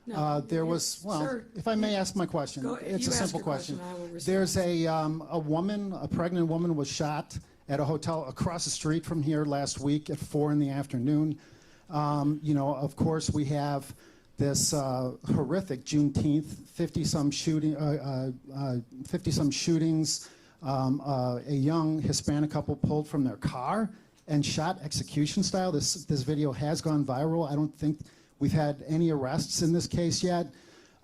No, There was, well, sir, if I may ask my question, it's a simple question. I will respond. There's a woman, a pregnant woman was shot at a hotel across the street from here last week at 4 in the afternoon. You know, of course, we have this horrific Juneteenth, 50-some shootings. A young Hispanic couple pulled from their car and shot execution style. This video has gone viral. I don't think we've had any arrests in this case yet.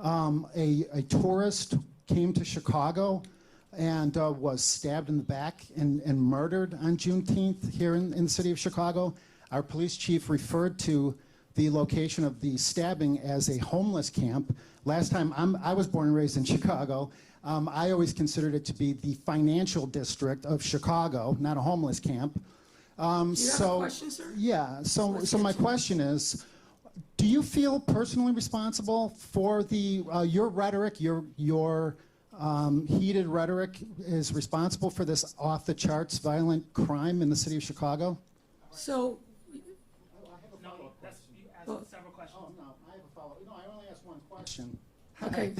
A tourist came to Chicago and was stabbed in the back and murdered on Juneteenth here in the city of Chicago. Our police chief referred to the location of the stabbing as a homeless camp. Last time, I was born and raised in Chicago. I always considered it to be the financial district of Chicago, not a homeless camp. Do you have a question, sir? Yeah, so my question is, do you feel personally responsible for the your rhetoric, your heated rhetoric is responsible for this off-the-charts violent crime in the city of Chicago? So, No, that's, you asked several questions. Oh, no, I have a follow-up. No, I only asked one question. okay.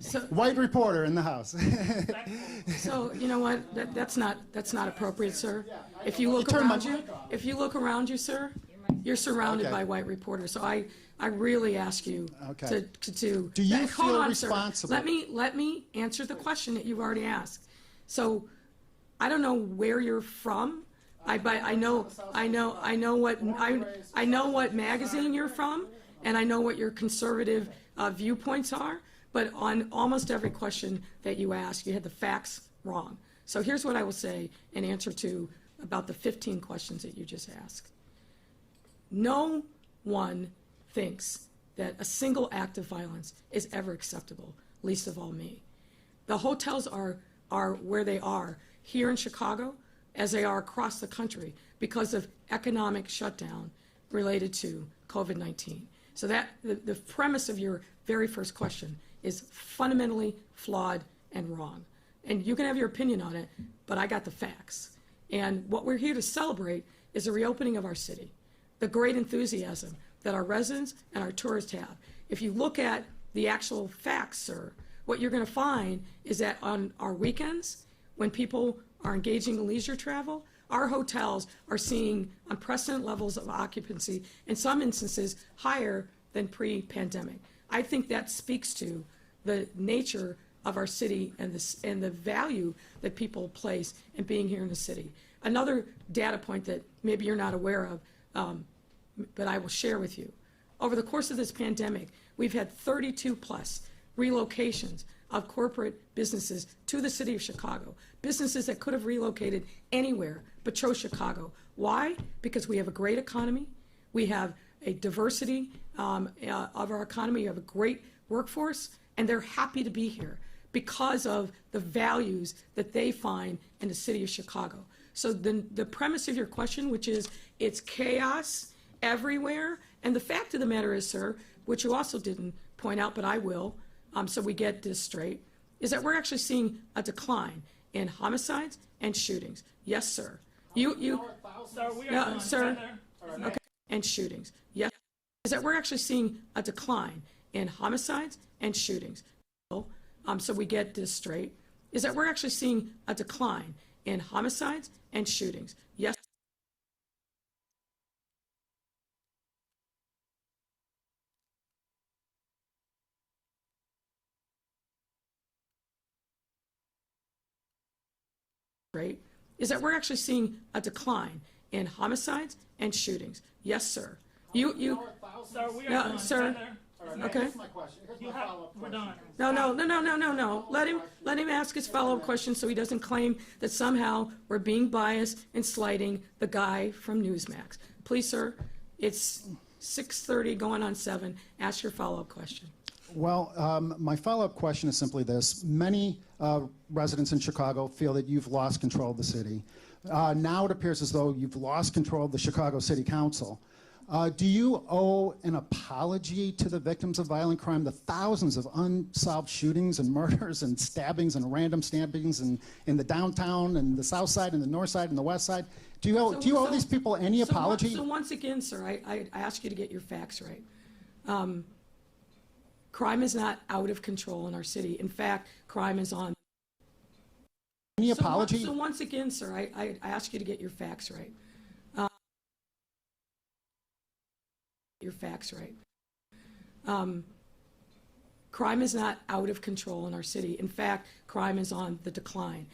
So, White reporter in the house. so you know what? That's not appropriate, sir. If you look Turn my around you, mic off. if you look around you, sir, you're surrounded Okay. by white reporters. So I really ask you Okay. to Do you hold feel on, sir. responsible? Let me answer the question that you've already asked. So I don't know where you're from. I know what magazine you're from, and I know what your conservative viewpoints are. But on almost every question that you ask, you had the facts wrong. So here's what I will say in answer to about the 15 questions that you just asked. No one thinks that a single act of violence is ever acceptable, least of all me. The hotels are where they are here in Chicago, as they are across the country, because of economic shutdown related to COVID-19. So that the premise of your very first question is fundamentally flawed and wrong. And you can have your opinion on it, but I got the facts. And what we're here to celebrate is the reopening of our city, the great enthusiasm that our residents and our tourists have. If you look at the actual facts, sir, what you're going to find is that on our weekends, when people are engaging in leisure travel, our hotels are seeing unprecedented levels of occupancy, in some instances higher than pre-pandemic. I think that speaks to the nature of our city and the value that people place in being here in the city. Another data point that maybe you're not aware of, but I will share with you. Over the course of this pandemic, we've had 32 plus relocations of corporate businesses to the city of Chicago, businesses that could have relocated anywhere but chose Chicago. Why? Because we have a great economy, we have a diversity of our economy, we have a great workforce, and they're happy to be here because of the values that they find in the city of Chicago. So the premise of your question, which is it's chaos everywhere, and the fact of the matter is, sir, which you also didn't point out, but I will, so we get this straight, is that we're actually seeing a decline in homicides and shootings. Yes, sir. Sir, we are done. Sir. Okay. And shootings. Yes. Is that we're actually seeing a decline in homicides and shootings. So we get this straight, is that we're actually seeing a decline in homicides and shootings. Yes. Is that we're actually seeing a decline in homicides and shootings. Yes, sir. Sir, we are done. Sir. Okay. Here's my question. Here's my follow-up We're question. done. No. Let him ask his follow-up question so he doesn't claim that somehow we're being biased and slighting the guy from Newsmax. Please, sir, it's 6:30 going on 7. Ask your follow-up question. Well, my follow-up question is simply this. Many residents in Chicago feel that you've lost control of the city. Now it appears as though you've lost control of the Chicago City Council. Do you owe an apology to the victims of violent crime, the thousands of unsolved shootings and murders and stabbings and random stabbings in the downtown and the south side and the north side and the west side? Do you owe these people any apology? So once again, sir, I ask you to get your facts right. crime is not out of control in our city. In fact, crime is on. Any apology? So once again, sir, I ask you to get your facts right. Your facts right. Crime is not out of control in our city. In fact, crime is on the decline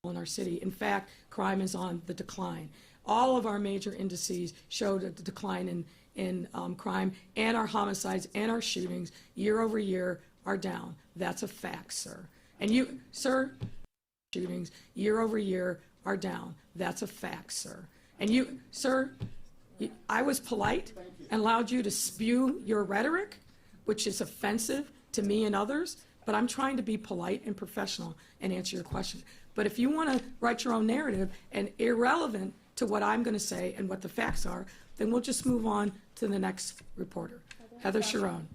in our city. In fact, crime is on the decline. All of our major indices showed a decline in crime, and our homicides and our shootings year over year are down. That's a fact, sir. And you, sir, shootings year over year are down. That's a fact, sir. And you, sir, I was polite and allowed you to spew your rhetoric, which is offensive to me and others, but I'm trying to be polite and professional and answer your question. But if you want to write your own narrative and irrelevant to what I'm going to say and what the facts are, then we'll just move on to the next reporter, Heather Sharon.